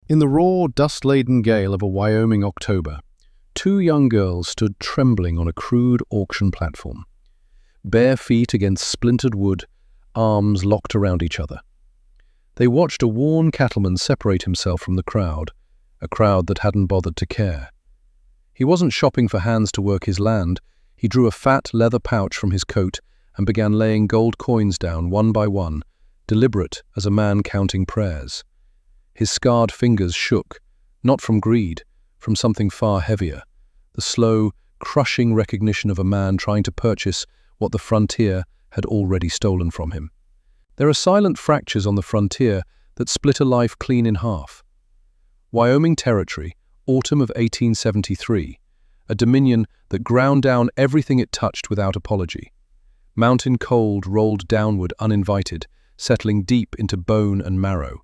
In the raw, dust-laden gale of a Wyoming October, two young girls stood trembling on a crude auction platform, bare feet against splintered wood, arms locked around each other. They watched a worn cattleman separate himself from the crowd, a crowd that hadn't bothered to care. He wasn't shopping for hands to work his land. He drew a fat leather pouch from his coat and began laying gold coins down one by one, deliberate as a man counting prayers. His scarred fingers shook, not from greed, from something far heavier, the slow, crushing recognition of a man trying to purchase what the frontier had already stolen from him. There are silent fractures on the frontier that split a life clean in half. Wyoming Territory, autumn of 1873, a dominion that ground down everything it touched without apology. Mountain cold rolled downward uninvited, settling deep into bone and marrow.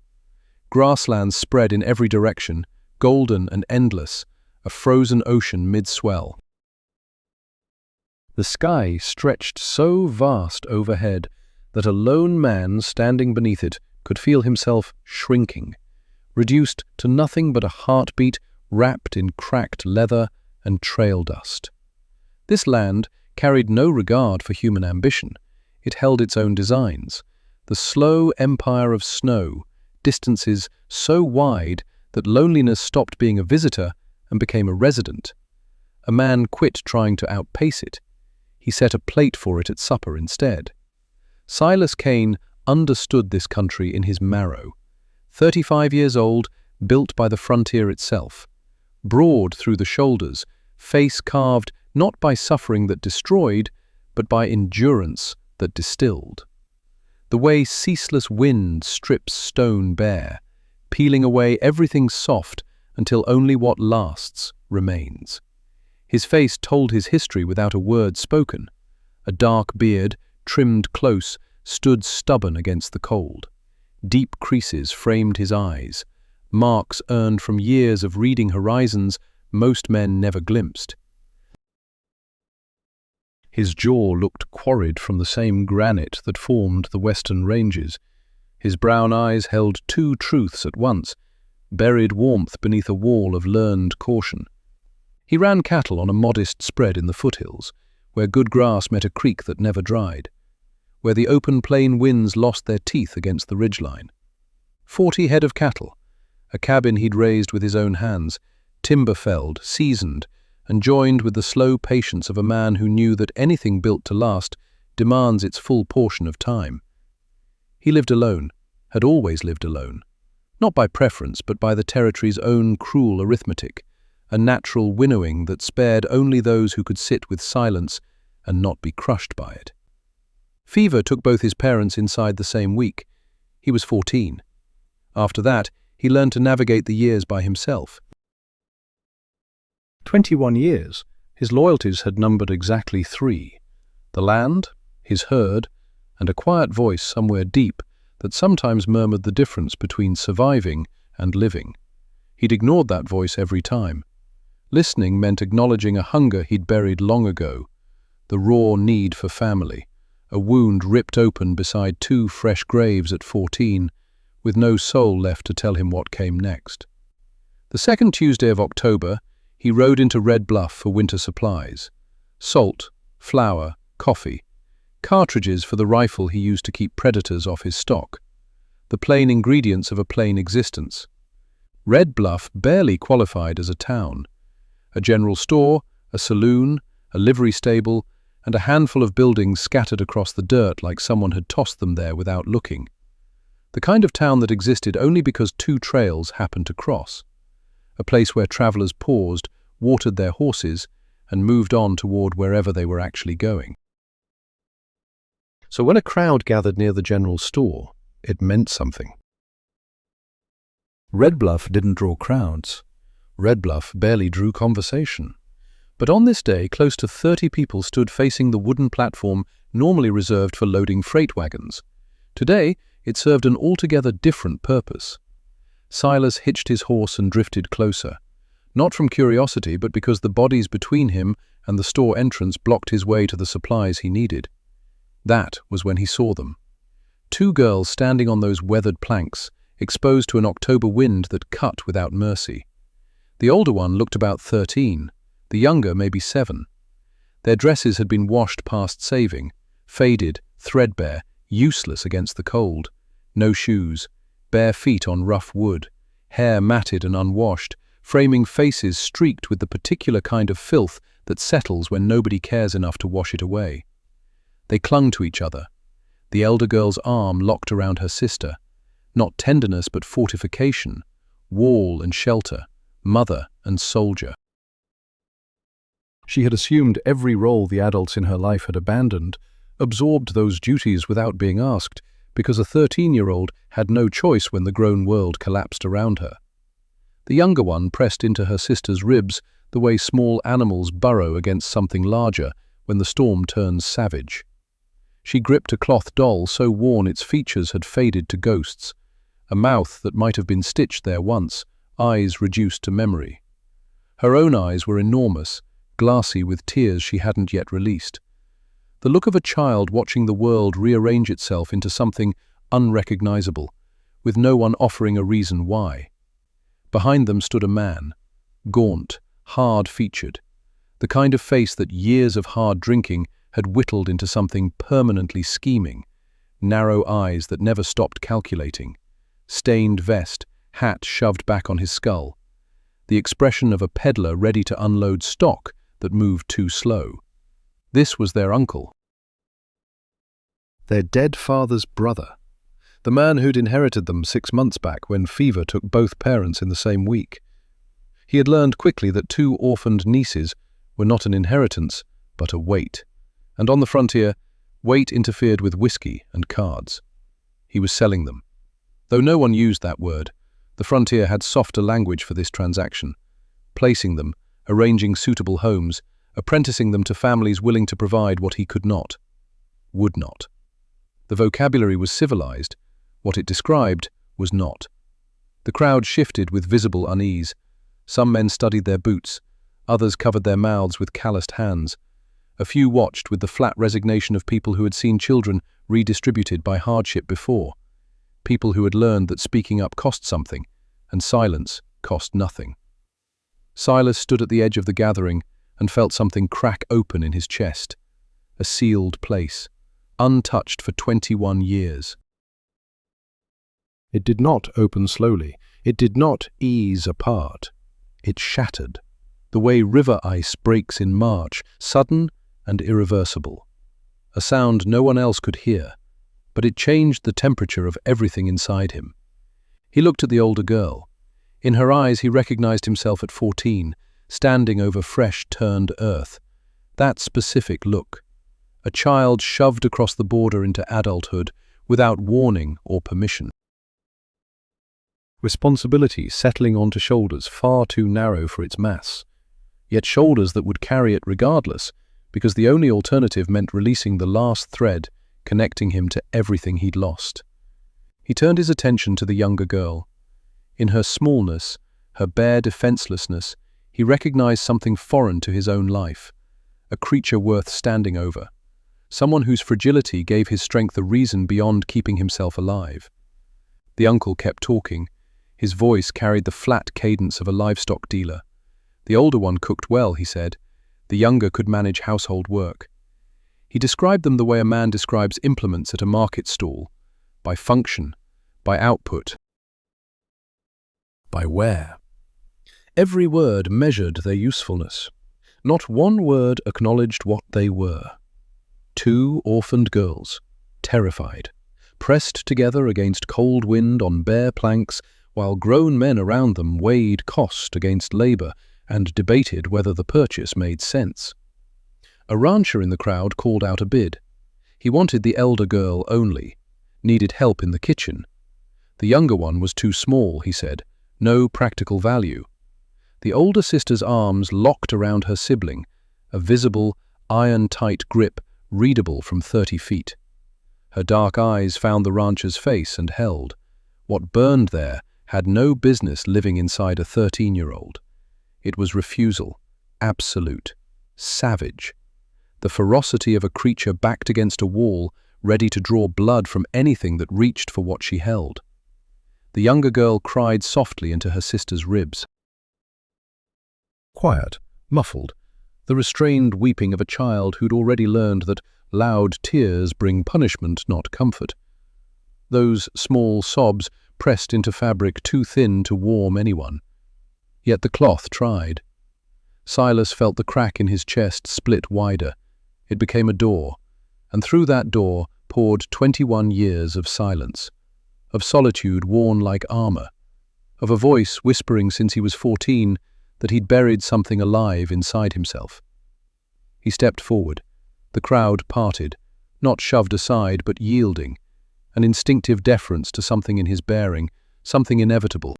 Grasslands spread in every direction, golden and endless, a frozen ocean mid-swell. The sky stretched so vast overhead that a lone man standing beneath it could feel himself shrinking, reduced to nothing but a heartbeat wrapped in cracked leather and trail dust. This land carried no regard for human ambition. It held its own designs. The slow empire of snow, distances so wide that loneliness stopped being a visitor and became a resident. A man quit trying to outpace it. He set a plate for it at supper instead. Silas Kane understood this country in his marrow. 35 years old, built by the frontier itself. Broad through the shoulders, face carved not by suffering that destroyed, but by endurance that distilled. The way ceaseless wind strips stone bare, peeling away everything soft until only what lasts remains. His face told his history without a word spoken. A dark beard, trimmed close, stood stubborn against the cold. Deep creases framed his eyes, marks earned from years of reading horizons most men never glimpsed. His jaw looked quarried from the same granite that formed the western ranges. His brown eyes held two truths at once, buried warmth beneath a wall of learned caution. He ran cattle on a modest spread in the foothills, where good grass met a creek that never dried, where the open plain winds lost their teeth against the ridgeline. 40 head of cattle, a cabin he'd raised with his own hands, timber-felled, seasoned, and joined with the slow patience of a man who knew that anything built to last demands its full portion of time. He lived alone, had always lived alone, not by preference but by the territory's own cruel arithmetic, a natural winnowing that spared only those who could sit with silence and not be crushed by it. Fever took both his parents inside the same week. He was 14. After that, he learned to navigate the years by himself. 21 years, his loyalties had numbered exactly 3. The land, his herd, and a quiet voice somewhere deep that sometimes murmured the difference between surviving and living. He'd ignored that voice every time. Listening meant acknowledging a hunger he'd buried long ago, the raw need for family, a wound ripped open beside 2 fresh graves at 14, with no soul left to tell him what came next. The second Tuesday of October, he rode into Red Bluff for winter supplies. Salt, flour, coffee, cartridges for the rifle he used to keep predators off his stock. The plain ingredients of a plain existence. Red Bluff barely qualified as a town. A general store, a saloon, a livery stable, and a handful of buildings scattered across the dirt like someone had tossed them there without looking. The kind of town that existed only because 2 trails happened to cross. A place where travelers paused, watered their horses, and moved on toward wherever they were actually going. So when a crowd gathered near the general store, it meant something. Red Bluff didn't draw crowds. Red Bluff barely drew conversation. But on this day, close to 30 people stood facing the wooden platform normally reserved for loading freight wagons. Today, it served an altogether different purpose. Silas hitched his horse and drifted closer, not from curiosity but because the bodies between him and the store entrance blocked his way to the supplies he needed. That was when he saw them. 2 girls standing on those weathered planks, exposed to an October wind that cut without mercy. The older one looked about 13, the younger maybe 7. Their dresses had been washed past saving, faded, threadbare, useless against the cold. No shoes, bare feet on rough wood, hair matted and unwashed, framing faces streaked with the particular kind of filth that settles when nobody cares enough to wash it away. They clung to each other, the elder girl's arm locked around her sister. Not tenderness but fortification, wall and shelter, mother and soldier. She had assumed every role the adults in her life had abandoned, absorbed those duties without being asked, because a 13-year-old had no choice when the grown world collapsed around her. The younger one pressed into her sister's ribs the way small animals burrow against something larger when the storm turns savage. She gripped a cloth doll so worn its features had faded to ghosts, a mouth that might have been stitched there once, eyes reduced to memory. Her own eyes were enormous, glassy with tears she hadn't yet released. The look of a child watching the world rearrange itself into something unrecognizable, with no one offering a reason why. Behind them stood a man, gaunt, hard-featured, the kind of face that years of hard drinking had whittled into something permanently scheming, narrow eyes that never stopped calculating, stained vest, hat shoved back on his skull, the expression of a peddler ready to unload stock that moved too slow. This was their uncle. Their dead father's brother, the man who'd inherited them 6 months back when fever took both parents in the same week. He had learned quickly that 2 orphaned nieces were not an inheritance, but a weight. And on the frontier, weight interfered with whiskey and cards. He was selling them. Though no one used that word, the frontier had softer language for this transaction, placing them, arranging suitable homes, apprenticing them to families willing to provide what he could not, would not. The vocabulary was civilized, what it described was not. The crowd shifted with visible unease. Some men studied their boots, others covered their mouths with calloused hands. A few watched with the flat resignation of people who had seen children redistributed by hardship before, people who had learned that speaking up cost something, and silence cost nothing. Silas stood at the edge of the gathering and felt something crack open in his chest, a sealed place, untouched for 21 years. It did not open slowly, it did not ease apart. It shattered, the way river ice breaks in March, sudden and irreversible. A sound no one else could hear, but it changed the temperature of everything inside him. He looked at the older girl. In her eyes he recognized himself at 14, standing over fresh, turned earth. That specific look. A child shoved across the border into adulthood without warning or permission. Responsibility settling onto shoulders far too narrow for its mass, yet shoulders that would carry it regardless, because the only alternative meant releasing the last thread connecting him to everything he'd lost. He turned his attention to the younger girl. In her smallness, her bare defenselessness, he recognized something foreign to his own life, a creature worth standing over, someone whose fragility gave his strength a reason beyond keeping himself alive. The uncle kept talking. His voice carried the flat cadence of a livestock dealer. The older one cooked well, he said. The younger could manage household work. He described them the way a man describes implements at a market stall, by function, by output, by wear. Every word measured their usefulness. Not one word acknowledged what they were. 2 orphaned girls, terrified, pressed together against cold wind on bare planks, while grown men around them weighed cost against labor and debated whether the purchase made sense. A rancher in the crowd called out a bid. He wanted the elder girl only, needed help in the kitchen. The younger one was too small, he said, no practical value. The older sister's arms locked around her sibling, a visible, iron-tight grip readable from 30 feet. Her dark eyes found the rancher's face and held. What burned there had no business living inside a 13-year-old. It was refusal, absolute, savage. The ferocity of a creature backed against a wall, ready to draw blood from anything that reached for what she held. The younger girl cried softly into her sister's ribs. Quiet, muffled, the restrained weeping of a child who'd already learned that loud tears bring punishment, not comfort. Those small sobs pressed into fabric too thin to warm anyone. Yet the cloth tried. Silas felt the crack in his chest split wider. It became a door, and through that door poured 21 years of silence, of solitude worn like armor, of a voice whispering since he was 14 that he'd buried something alive inside himself. He stepped forward. The crowd parted, not shoved aside but yielding, an instinctive deference to something in his bearing, something inevitable.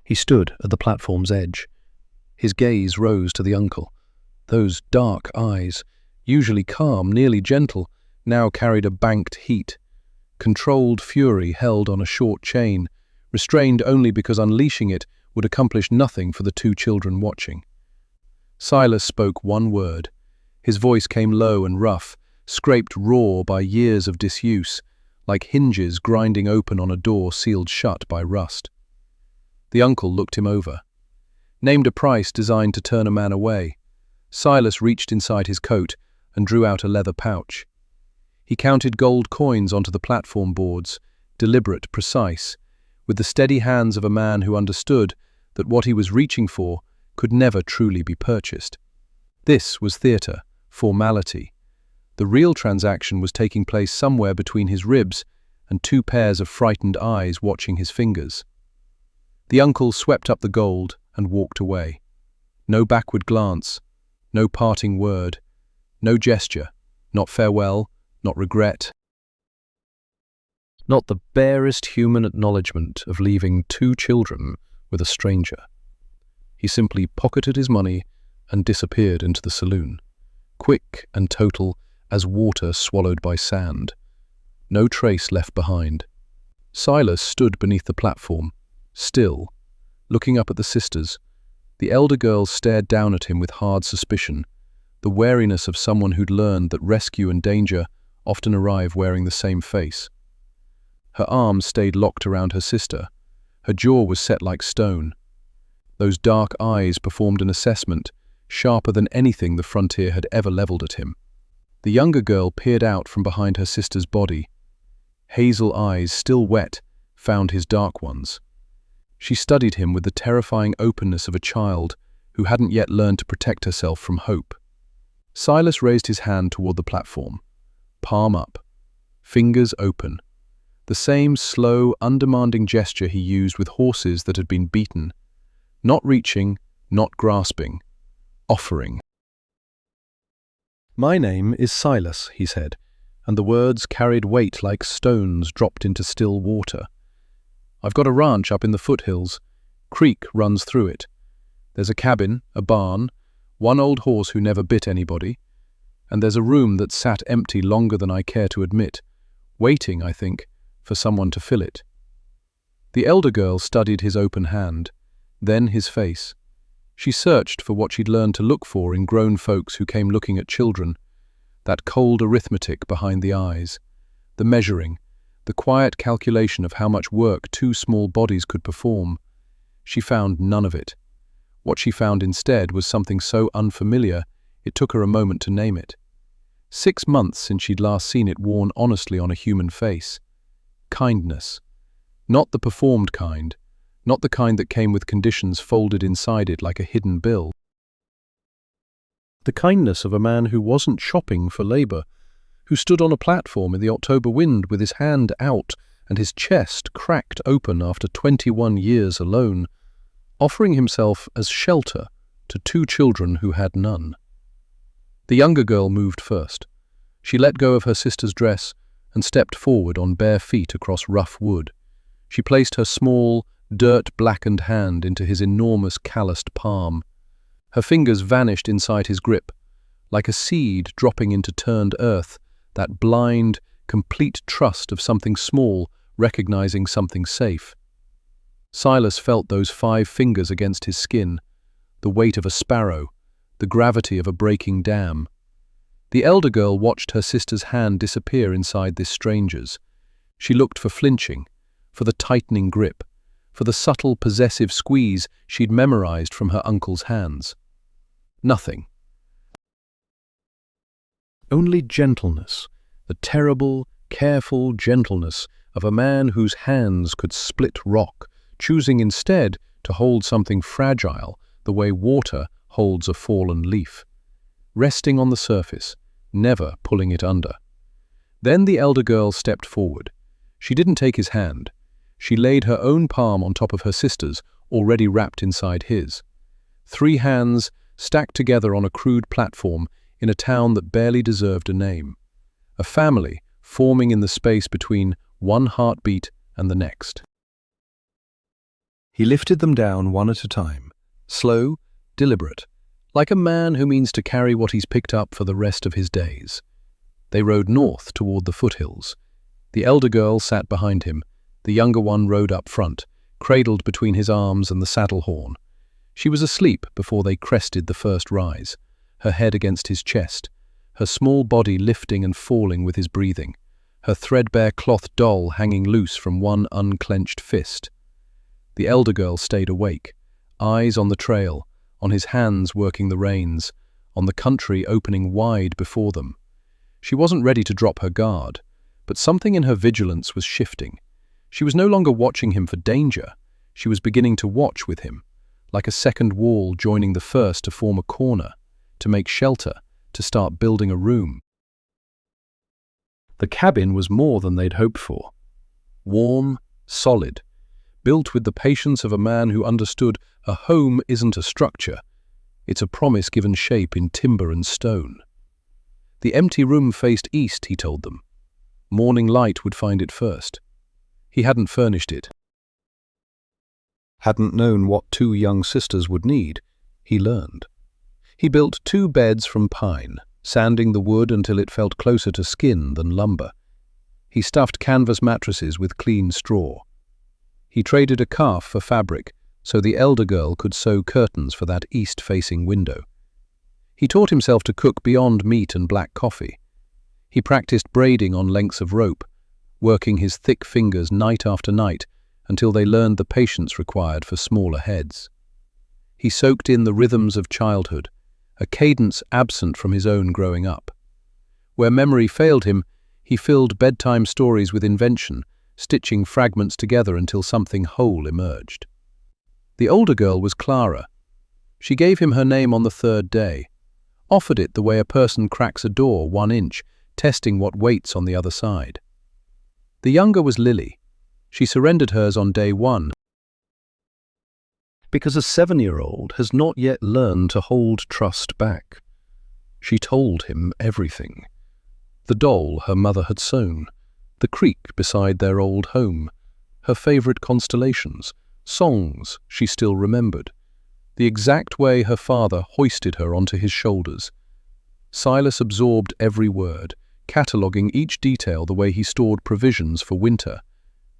He stood at the platform's edge. His gaze rose to the uncle. Those dark eyes, usually calm, nearly gentle, now carried a banked heat. Controlled fury held on a short chain, restrained only because unleashing it would accomplish nothing for the two children watching. Silas spoke one word. His voice came low and rough, scraped raw by years of disuse, like hinges grinding open on a door sealed shut by rust. The uncle looked him over. Named a price designed to turn a man away. Silas reached inside his coat and drew out a leather pouch. He counted gold coins onto the platform boards, deliberate, precise, with the steady hands of a man who understood that what he was reaching for could never truly be purchased. This was theatre, formality. The real transaction was taking place somewhere between his ribs and two pairs of frightened eyes watching his fingers. The uncle swept up the gold and walked away. No backward glance, no parting word, no gesture, not farewell, not regret. Not the barest human acknowledgement of leaving two children with a stranger. He simply pocketed his money and disappeared into the saloon, quick and total as water swallowed by sand. No trace left behind. Silas stood beneath the platform, still, looking up at the sisters. The elder girl stared down at him with hard suspicion, the wariness of someone who'd learned that rescue and danger often arrive wearing the same face. Her arms stayed locked around her sister. Her jaw was set like stone. Those dark eyes performed an assessment, sharper than anything the frontier had ever leveled at him. The younger girl peered out from behind her sister's body. Hazel eyes, still wet, found his dark ones. She studied him with the terrifying openness of a child who hadn't yet learned to protect herself from hope. Silas raised his hand toward the platform, palm up, fingers open. The same slow, undemanding gesture he used with horses that had been beaten. Not reaching, not grasping, offering. "My name is Silas," he said, and the words carried weight like stones dropped into still water. "I've got a ranch up in the foothills. Creek runs through it. There's a cabin, a barn, one old horse who never bit anybody, and there's a room that sat empty longer than I care to admit, waiting, I think, for someone to fill it." The elder girl studied his open hand, then his face. She searched for what she'd learned to look for in grown folks who came looking at children, that cold arithmetic behind the eyes, the measuring, the quiet calculation of how much work two small bodies could perform. She found none of it. What she found instead was something so unfamiliar it took her a moment to name it. 6 months since she'd last seen it worn honestly on a human face. Kindness. Not the performed kind, not the kind that came with conditions folded inside it like a hidden bill. The kindness of a man who wasn't shopping for labor, who stood on a platform in the October wind with his hand out and his chest cracked open after 21 years alone, offering himself as shelter to two children who had none. The younger girl moved first. She let go of her sister's dress and stepped forward on bare feet across rough wood. She placed her small, dirt-blackened hand into his enormous calloused palm. Her fingers vanished inside his grip, like a seed dropping into turned earth, that blind, complete trust of something small recognizing something safe. Silas felt those 5 fingers against his skin, the weight of a sparrow, the gravity of a breaking dam. The elder girl watched her sister's hand disappear inside this stranger's. She looked for flinching, for the tightening grip, for the subtle possessive squeeze she'd memorized from her uncle's hands. Nothing. Only gentleness, the terrible, careful gentleness of a man whose hands could split rock, choosing instead to hold something fragile the way water holds a fallen leaf, resting on the surface, never pulling it under. Then the elder girl stepped forward. She didn't take his hand. She laid her own palm on top of her sister's, already wrapped inside his. 3 hands stacked together on a crude platform in a town that barely deserved a name. A family forming in the space between one heartbeat and the next. He lifted them down one at a time, slow, deliberate, like a man who means to carry what he's picked up for the rest of his days. They rode north toward the foothills. The elder girl sat behind him. The younger one rode up front, cradled between his arms and the saddle horn. She was asleep before they crested the first rise, her head against his chest, her small body lifting and falling with his breathing, her threadbare cloth doll hanging loose from one unclenched fist. The elder girl stayed awake, eyes on the trail, on his hands working the reins, on the country opening wide before them. She wasn't ready to drop her guard, but something in her vigilance was shifting. She was no longer watching him for danger. She was beginning to watch with him, like a second wall joining the first to form a corner, to make shelter, to start building a room. The cabin was more than they'd hoped for. Warm, solid, built with the patience of a man who understood a home isn't a structure, it's a promise given shape in timber and stone. The empty room faced east, he told them. Morning light would find it first. He hadn't furnished it. Hadn't known what 2 young sisters would need. He learned. He built 2 beds from pine, sanding the wood until it felt closer to skin than lumber. He stuffed canvas mattresses with clean straw. He traded a calf for fabric, so the elder girl could sew curtains for that east-facing window. He taught himself to cook beyond meat and black coffee. He practiced braiding on lengths of rope, working his thick fingers night after night until they learned the patience required for smaller heads. He soaked in the rhythms of childhood, a cadence absent from his own growing up. Where memory failed him, he filled bedtime stories with invention, stitching fragments together until something whole emerged. The older girl was Clara. She gave him her name on the 3rd day, offered it the way a person cracks a door 1 inch, testing what waits on the other side. The younger was Lily. She surrendered hers on day 1 because a 7-year-old has not yet learned to hold trust back. She told him everything. The doll her mother had sewn, the creek beside their old home, her favorite constellations, songs she still remembered, the exact way her father hoisted her onto his shoulders. Silas absorbed every word, cataloguing each detail the way he stored provisions for winter,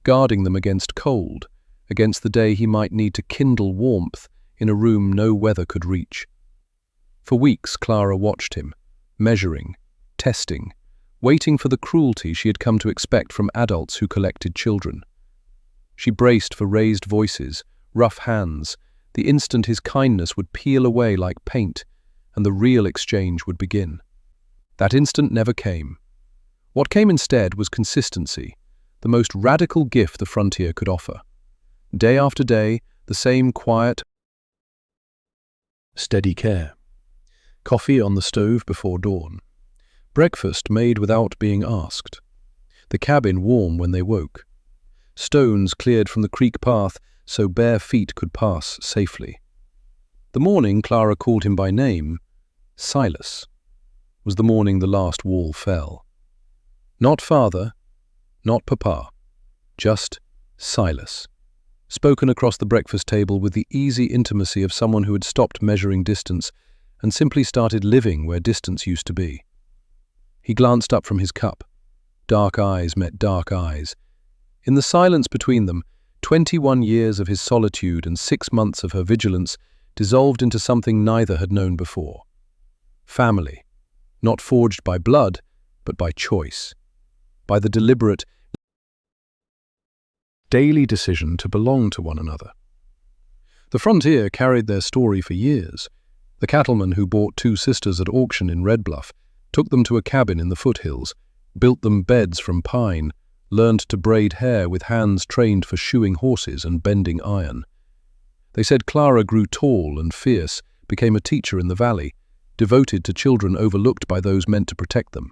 guarding them against cold, against the day he might need to kindle warmth in a room no weather could reach. For weeks Clara watched him, measuring, testing, waiting for the cruelty she had come to expect from adults who collected children. She braced for raised voices, rough hands, the instant his kindness would peel away like paint, and the real exchange would begin. That instant never came. What came instead was consistency, the most radical gift the frontier could offer. Day after day, the same quiet, steady care. Coffee on the stove before dawn. Breakfast made without being asked. The cabin warm when they woke. Stones cleared from the creek path so bare feet could pass safely. The morning Clara called him by name, Silas, was the morning the last wall fell. Not father, not papa, just Silas, spoken across the breakfast table with the easy intimacy of someone who had stopped measuring distance and simply started living where distance used to be. He glanced up from his cup. Dark eyes met dark eyes. In the silence between them, 21 years of his solitude and 6 months of her vigilance dissolved into something neither had known before. Family, not forged by blood, but by choice, by the deliberate daily decision to belong to one another. The frontier carried their story for years. The cattleman who bought two sisters at auction in Red Bluff took them to a cabin in the foothills, built them beds from pine, learned to braid hair with hands trained for shoeing horses and bending iron. They said Clara grew tall and fierce, became a teacher in the valley, devoted to children overlooked by those meant to protect them.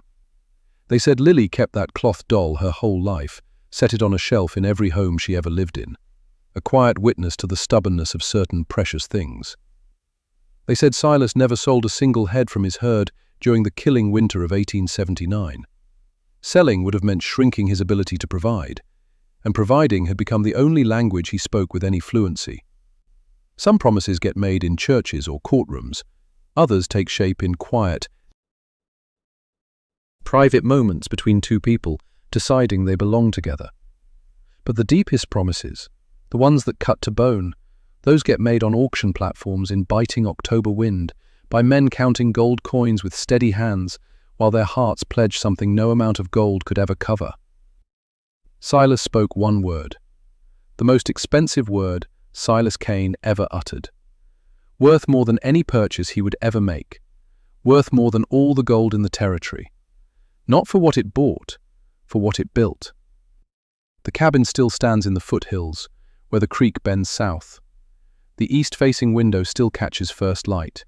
They said Lily kept that cloth doll her whole life, set it on a shelf in every home she ever lived in, a quiet witness to the stubbornness of certain precious things. They said Silas never sold a single head from his herd during the killing winter of 1879. Selling would have meant shrinking his ability to provide, and providing had become the only language he spoke with any fluency. Some promises get made in churches or courtrooms, others take shape in quiet, private moments between two people deciding they belong together. But the deepest promises, the ones that cut to bone, those get made on auction platforms in biting October wind, by men counting gold coins with steady hands, while their hearts pledge something no amount of gold could ever cover. Silas spoke one word, the most expensive word Silas Kane ever uttered, worth more than any purchase he would ever make, worth more than all the gold in the territory. Not for what it bought, for what it built. The cabin still stands in the foothills, where the creek bends south. The east-facing window still catches first light,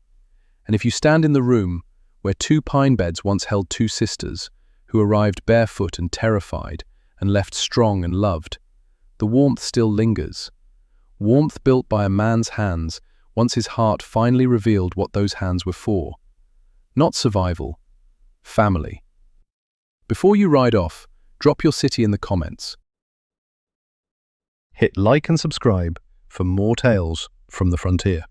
and if you stand in the room where two pine beds once held two sisters, who arrived barefoot and terrified, and left strong and loved, the warmth still lingers. Warmth built by a man's hands once his heart finally revealed what those hands were for. Not survival, family. Before you ride off, drop your city in the comments. Hit like and subscribe for more tales from the frontier.